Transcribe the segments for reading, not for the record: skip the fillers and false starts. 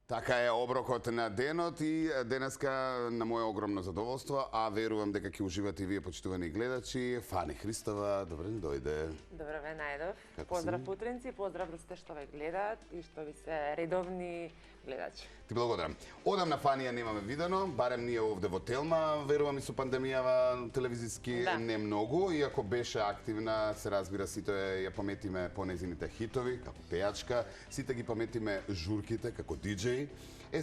Така е оброкот на денот и денеска на моje огромно задоволство, а верувам дека ќе уживате и вие, почитувани гледачи. Фани Христова, добре ни дојде. Добро ве најдов. Како Поздрав си? утринци, поздрав за сите што ве гледаат и што ви се редовни гледачи. Ти благодарам. Одамна Фанија немаме видено, барем ние овде во Телма, верувам и со пандемијава телевизиски Да. не многу, иако беше активна, се разбира, сите ја паметиме по незините хитови, како пејачка, сите ги паметиме журките како диџеј.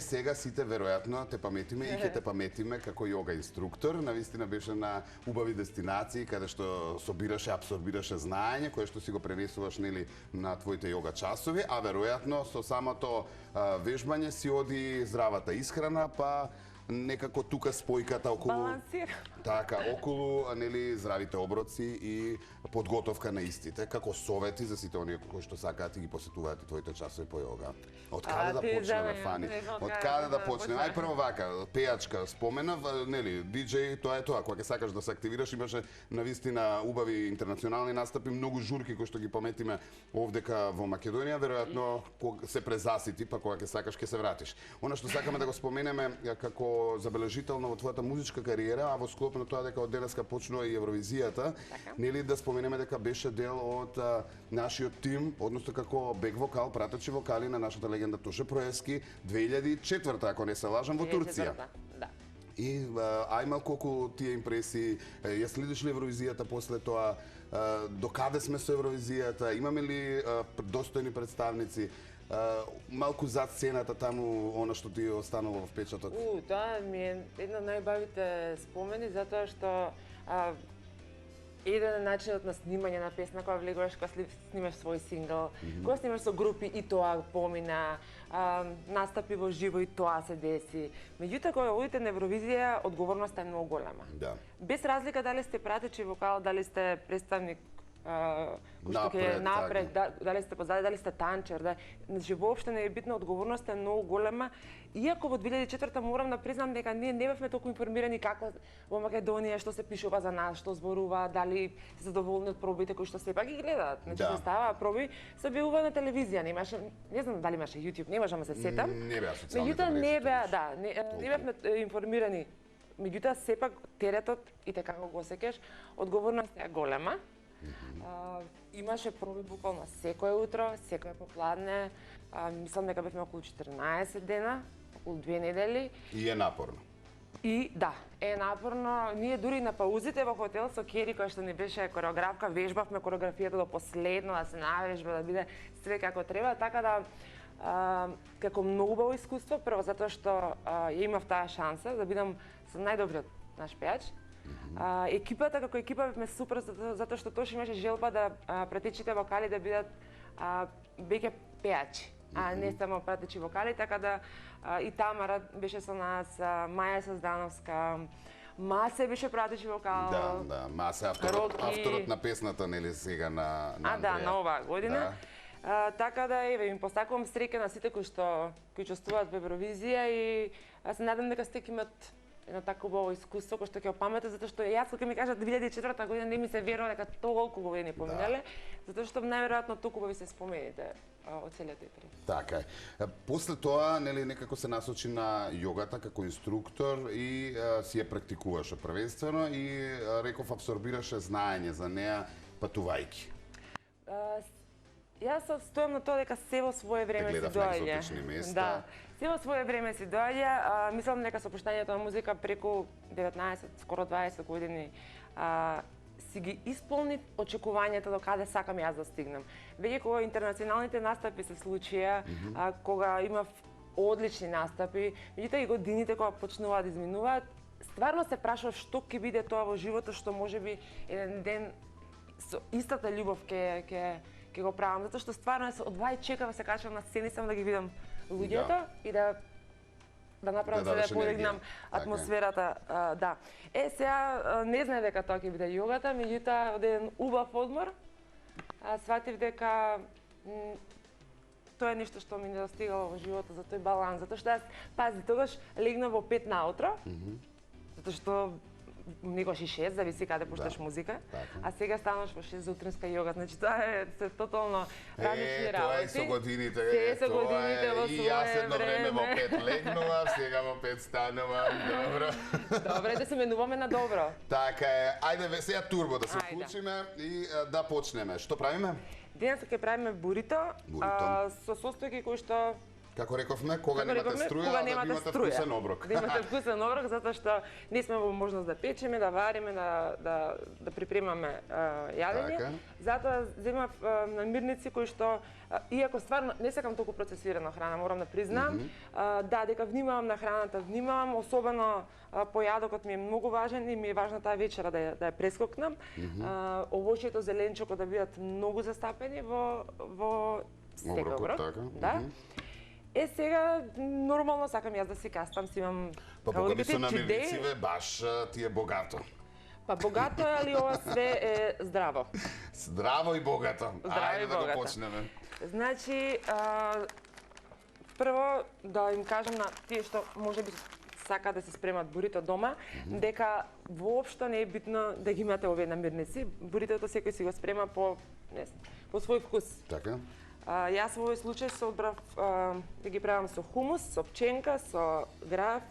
Сега сите веројатно те паметиме и ќе те паметиме како јога инструктор. Навистина беше на убави дестинации каде што собираше, абсорбираше знаење кое што си го пренесуваш нели на твоите јога часови, а веројатно со самото вежбање си оди здравата исхрана, па некако тука спојката околу Балансир. така околу нели здравите оброци и подготовка на истите, како совети за сите оние кои што сакаат и ги посетуваат и твоите часови по јога. Од каде да ти почнеме, за Фани? не знам Од каде каде да да почнеме? почнеме. Ај прво вака, пејачка споменав, нели, диџеј, тоа е тоа. Кога ќе сакаш да се активираш, имаше навистина убави интернационални настапи, многу журки кои што ги паметиме овдека во Македонија, веројатно кога се презасити, па кога ќе сакаш ќе се вратиш. Она што сакаме да го споменеме како забележително во твојата музичка кариера, а во склоп на тоа дека од денеска почнува и Евровизијата, нели да споменеме дека беше дел од нашиот тим, односно како бек вокал, пратечи вокали на нашата легенда Тоше Проески 2004, ако не се лажам, во Турција. Да. И ај малку околу тие импресии, ја следиш ли Евровизијата после тоа, до каде сме со Евровизијата, имаме ли достојни представници, малку зад сцената таму, она што ти е останало во впечаток? Тоа ми е една од најбавите спомени, затоа што еден е начинот на снимање на песна кога влегуваш, кога снимаш свој сингл, кога снимаш со групи и тоа помина, настапи во живо и тоа се деси. Меѓутоа кога одите на Евровизија, одговорноста е многу голема. Да. Без разлика дали сте пратечи вокал, дали сте представник кој што ќе Напред, напред, дали сте позади, дали сте танчер, значи воопште не е битно, одговорноста е многу голема. Иако во 2004 морам да признам дека ние не бевме толку информирани како во Македонија што се пишува за нас, што зборува, дали се задоволни од пробите кои што сепак ги гледаат. Значи Да. се става проби, се објавува на телевизија, немаше, не знам дали имаше YouTube, не можам да се сетам. Не беа социјалните Меѓутоа мрежи, не беа, точно. да, не бевме информирани. Меѓутоа сепак теретот и те како го осеќаш, одговорноста е голема. Имаше проби буквално секое утро, секое попладне. Мислам дека бевме околу 14 дена, околу 2 недели. И е напорно. И да, е напорно. Ние дури на паузите во хотел со Кери, која што не беше кореографка, вежбавме кореографијата до последно, да се навежба, да биде све како треба, така да како многу убаво искуство, прво затоа што ја имав таа шанса да бидам со најдобриот наш пејач. Екипата како екипа бевме супер затоа што Тош имаше желба да пратечите вокали да бидат веќе пејачи, а не само пратечи вокали, така да и Тамара беше со нас, Маја Создановска, Масе беше пратечи вокал. Да, Масе, Роки. авторот на песната, нели сега на Да, Андреја. на оваа година. Така да еве им посакувам среќа на сите кои учествуваат во Евровизија и се надам дека сте ќе имат едно такво убаво искуство кој што ќе опамете, затоа што јас кога ми кажат 2004 година не ми се верува дека толку години поминале, затоа што најверојатно толку убави се спомените од целиот тој период. Така е. После тоа, нели, некако се насочи на јогата како инструктор и си ја практикуваше првенствено и реков абсорбираше знаење за неа патувајќи. Јас стојам на тоа дека се во свое време си гледав на доаѓа. екзотични места. Да, се во свое време си доаѓа. Мислам дека со пуштањето на музика преку 19, скоро 20 години си ги исполни очекувањата до каде сакам јас да стигнам. Веќе кога интернационалните настапи се случија, кога имав одлични настапи, меѓутоа и годините кога почнуваат да изминуваат, стварно се прашував што ќе биде тоа во животот, што можеби еден ден со истата љубов ќе го правам, затоа што стварно од вај чекав да се качам на сцени само да ги видам луѓето и да направам се да подигнам атмосферата, да. Сега не знае дека тоа ќе биде јогата, меѓутоа од еден убав одмор сватив дека тоа е нешто што ми недостигало во животот, за тој баланс, затоа што јас, пази, тогаш легнав во 5 наутро, затоа што некогаш и 6, зависи каде пушташ музика. така. А сега стануваш во 6 за утринска јога, значи тоа е се тотално различни работи. Тоа е со годините. Се со годините во И јас свое едно време во време. 5 легнував, сега во 5 станувам, добро. Добре, да се менуваме на добро. Така е. Ајде сега турбо да се Ајде. вклучиме и да почнеме. Што правиме? Денес ќе правиме бурито, со состојки кои што Како рековме, кога немате струја, кога да немате имате струја. вкусен оброк. Да имате вкусен оброк, затоа што не сме во можност да печеме, да вариме, да припремаме јадење. Така. Затоа земав намирници кои што, иако стварно не сакам толку процесирана храна, морам да признам, да, дека внимавам на храната, внимавам, особено појадокот ми е многу важен и ми е важна таа вечера да ја прескокнам. Овошјето, зеленчокот да бидат многу застапени во секој оброк. Така. Да. Сега нормално сакам јас да си кастам, си имам Па како кога да би со кажете, намирници, чиде. баш ти е богато. Па богато е, али ова све е здраво. Здраво и богато. Здраво и Ајде да го богато. почнеме. Значи, прво да им кажам на тие што можеби сакаат да се спремат бурито дома, дека воопшто не е битно да ги имате овие намирници. Буритото секој си го спрема по, не знам, по свој вкус. Така. Јас во овој случај се одбрав да ги правам со хумус, со пченка, со граф,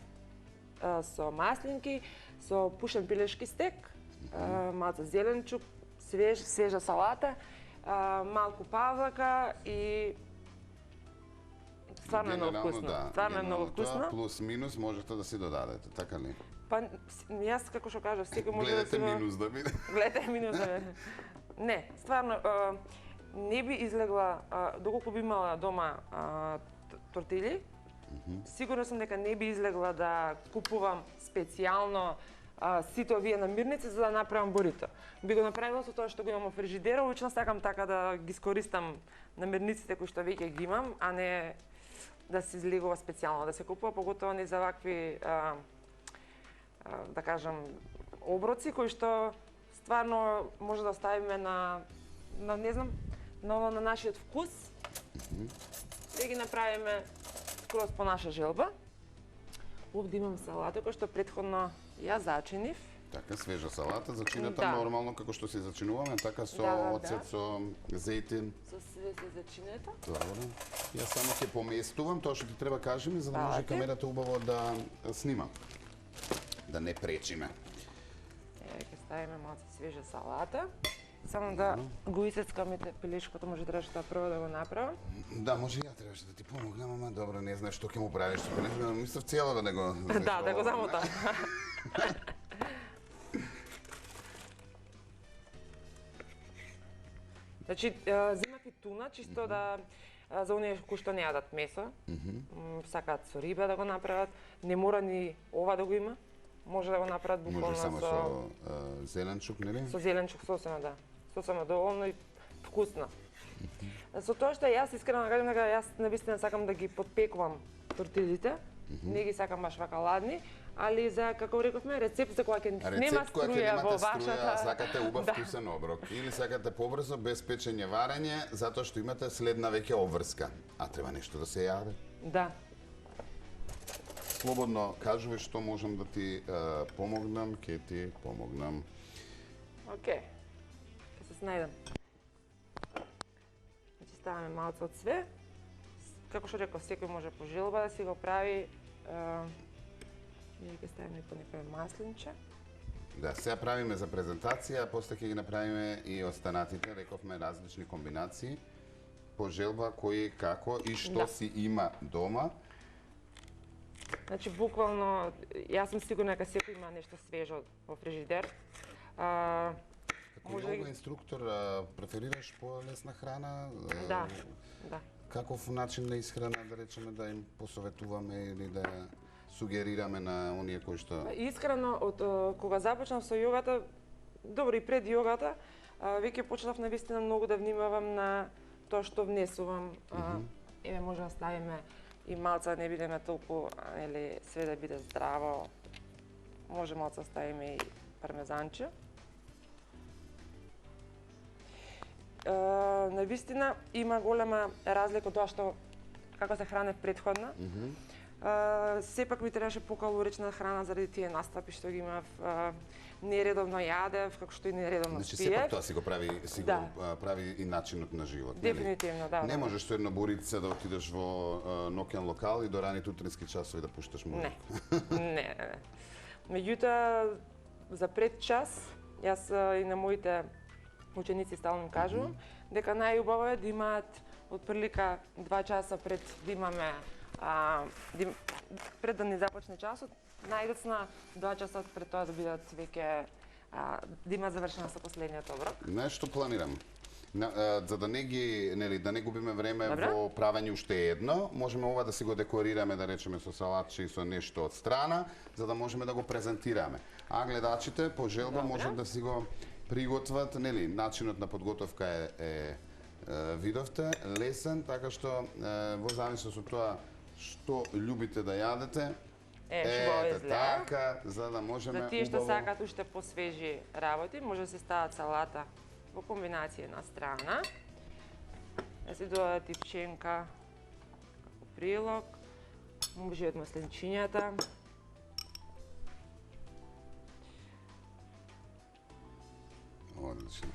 со маслинки, со пушен пилешки стек, малку зеленчук, свежа салата, малку павлака и стварно е многу Генерално, вкусно. да, Стварно е многу генерално тоа вкусно. плюс минус можете да си додадете, така ли? Па јас како што кажав, секој може да Гледате си го... минус да биде. Гледате минус да биде. Не, стварно не би излегла, доколку би имала дома тортили, сигурно сум дека не би излегла да купувам специјално сите овие намирници за да направам бурито. Би го направила со тоа што го имам во фрижидерот, лично сакам така да ги искористам намирниците кои што веќе ги имам, а не да се излегува специјално да се купува, поготово не за вакви да кажам оброци кои што стварно може да ставиме на не знам, на нашиот вкус. Да ги направиме скроз по наша желба. Овде имам салата која што претходно ја зачинив. Така, свежа салата, зачината Да. нормално како што се зачинуваме, така со Да. оцет, со зејтин. Со све се зачинето. Добро. Јас само ќе поместувам тоа што ти треба кажи ми, за да може Фала ти. камерата убаво да снима. Да не пречиме. Еве ќе ставиме малку свежа салата. Само да го исецкаме пилешкото, може требаше тоа прво да го направам. Да, може и ја требаше да ти помогнам, ама добро, не знаеш што ќе му правиш. Мислев цело да го... Да го замотам. Значи, земав и туна, чисто да за оние кои што не јадат месо, сакаат со риба да го направат, не мора ни ова да го има, може да го направат буквално Може само со зеленчук, нели? со зеленчук сосема, да. Сосема доволно и вкусно. Со тоа што јас искрено да кажам дека јас навистина сакам да ги подпекувам тортилите, не ги сакам баш вака ладни, али за како рековме рецепт за кога ќе нема Рецепт која ќе струја во немате струја, вашата. сакате убав Да. вкусен оброк. Или сакате побрзо, без печење, варење, затоа што имате следна веќе обврска. А треба нешто да се јаде. Да. Слободно кажувај што можам да ти помогнам, ќе ти помогнам. Океј. Ќе се снајдам. Значи ставаме малку од све. Како што реков, секој може по желба да си го прави. Ние ќе ставиме по некој маслинче. Да, сега правиме за презентација, а после ќе ги направиме и останатите, рековме различни комбинации по желба кој како и што Да. си има дома. Значи буквално јас сум сигурна дека секој има нешто свежо во фрижидер. Како Може јога да- инструктор, преферираш по-лесна храна? Да, да. Каков начин на исхрана, да речеме, да им посоветуваме или да сугерираме на оние кои што... Искрено, од кога започнав со јогата, добро и пред јогата, веќе почнав навистина многу да внимавам на тоа што внесувам. Еве може да ставиме и малца да не бидеме толку, нели, све да биде здраво. Може малца да ставиме и пармезанче. Навистина има голема разлика од тоа што како се хране претходно. Сепак ми требаше покалорична храна заради тие настапи што ги имав. Нередовно јадев, како што и нередовно Значи спиев. сепак тоа си го прави, Да. прави и начинот на живот, нели? Дефинитивно, да. Не да. можеш со една бурица да отидеш во ноќен локал и до раните утрински часови да пушташ музика. Не. Меѓутоа, за пред час, јас и на моите ученици стално им кажувам, дека најубаво е да имаат отприлика 2 часа пред да имаме пред да ни започне часот, најдоцна 2 часа пред тоа да бидат веќе да има завршена со последниот оброк. Знаеш што планирам? За да не ги, нели, да не губиме време Добре. во правење уште едно, можеме ова да си го декорираме, да речеме со салатче и со нешто од страна, за да можеме да го презентираме. А гледачите по желба Добре. можат да си го приготват, нели, начинот на подготовка е видовте, лесен, така што во зависност од тоа што љубите да јадете, Што е зле. така, за да можеме За тие што убаво... сакаат уште посвежи работи, може да се стават салата во комбинација на страна. Да се додадат и пченка како прилог, може и од масленчињата. Одлично.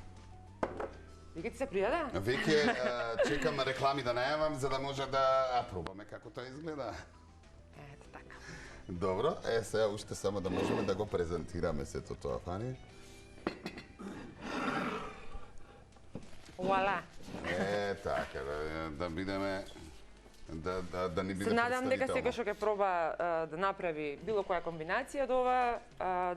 Веќе ти се пријаде? Веќе чекам реклами да најавам за да може да пробаме како тоа изгледа. Ето така. Добро, сега уште само да можеме да го презентираме сето тоа, Фани. Вуала. Така, да бидеме да ни биде Се надам дека секој представително. што ќе проба да направи било која комбинација од ова,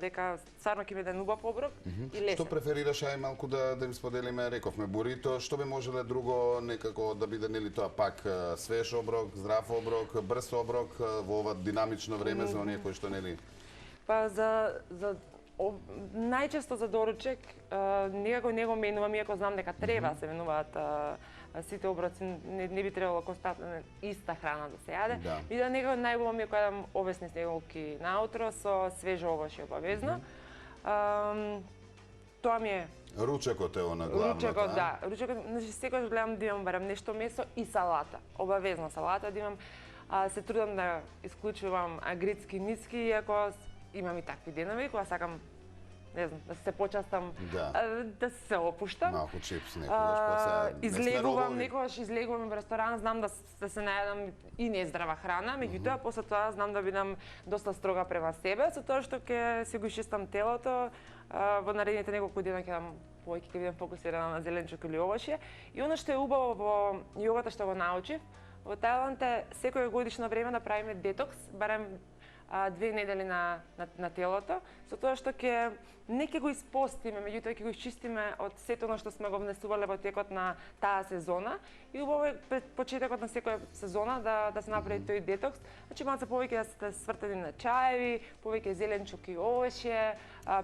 дека стварно ќе биде убав оброк и лесен. Што преферираш, ај малку да им споделиме, рековме бурито, што би можеле друго некако да биде, нели тоа пак свеж оброк, здрав оброк, брз оброк во ова динамично време за оние кои што нели. Па најчесто за доручек некако не го менувам, иако знам дека треба се менуваат сите оброци, не би требало константно иста храна да се јаде. Да. И да некако најубаво ми е кога јадам овесни снеголки наутро со свежо овошје обавезно. Тоа ми е Ручекот е она главното. ручекот, да. Ручекот, значи секогаш гледам да имам барем нешто месо и салата. Обавезно салата да имам. Се трудам да исклучувам грицки, ниски, иако имам и такви денови кога сакам, не знам, да се почастам, да се опуштам. Малку чипс некогаш, па се Излегувам, некогаш излегувам во ресторан, знам да се најадам и нездрава храна, меѓутоа после тоа знам да бидам доста строга према себе, со тоа што ќе си го изчистам телото, во наредните неколку дена ќе дам повеќе ќе бидам фокусирана на зеленчук или овошје. И она што е убаво во јогата што го научив, во Тајланд е секој годишно време да правиме детокс, барем 2 недели на телото, со тоа што не ќе го испостиме, меѓутоа ќе го изчистиме од сето оно што сме го внесувале во текот на таа сезона и убаво е пред почетокот на секоја сезона да се направи тој детокс. Значи малку повеќе да сте свртени на чаеви, повеќе зеленчук и овошје,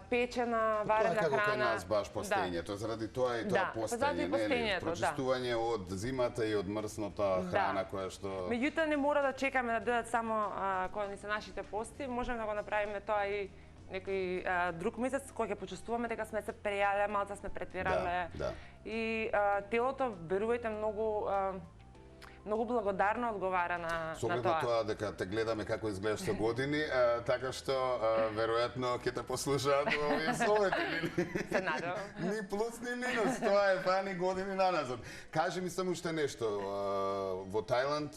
печена, варена Тоа е како кај храна. нас баш постењето, заради тоа и Да, тоа заради постење, нели? постењето, да. Прочистување од зимата и од мрсната храна која што... Меѓутоа не мора да чекаме да дојдат само кога ни се нашите пости, можеме да го направиме тоа и некој друг месец кога ќе почувствуваме дека сме се прејале, малку сме претверале. Да. И телото, верувајте, многу благодарно одговара на Со оглед на тоа дека те гледаме како изгледаш со години, така што веројатно ќе те послушаат овие совети, нели? Се надевам. Ни плюс, ни минус, тоа е Фани години наназад. Кажи ми само уште нешто. Во Тајланд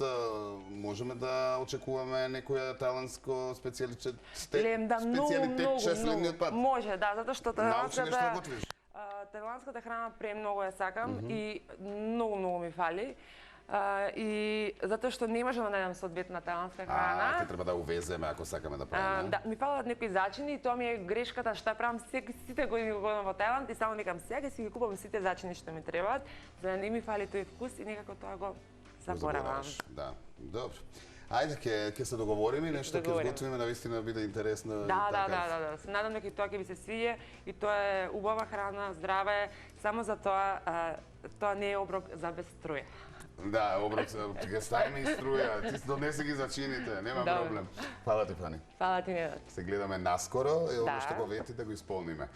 можеме да очекуваме некоја тајландско специјалитет следниот пат? Може, да, затоа што Научи нешто да готвиш. тајландската храна премногу ја сакам и многу ми фали. И затоа што не можам да најдам соодветна тајландска храна. Те треба да увеземе ако сакаме да правиме. Да, ми фалат некои зачини и тоа ми е грешката што ја правам сите години го годам во Тајланд и само викам сега ќе си ги купам сите зачини што ми требаат, за да не ми фали тој вкус и некако тоа го заборавам. Да, добро. Ајде, ќе се договориме и нешто ќе сготвиме на вистина да биде интересно. Да. Се надам дека и тоа ќе ви се свиѓе и тоа е убава храна, здраве, само за тоа не е оброк за без струја. Да, оброк, ќе ставиме и струја, ти донеси ги зачините, нема проблем. Фала ти, Фани. Фала ти, Недот. Се гледаме наскоро и ово што го вети да го исполниме.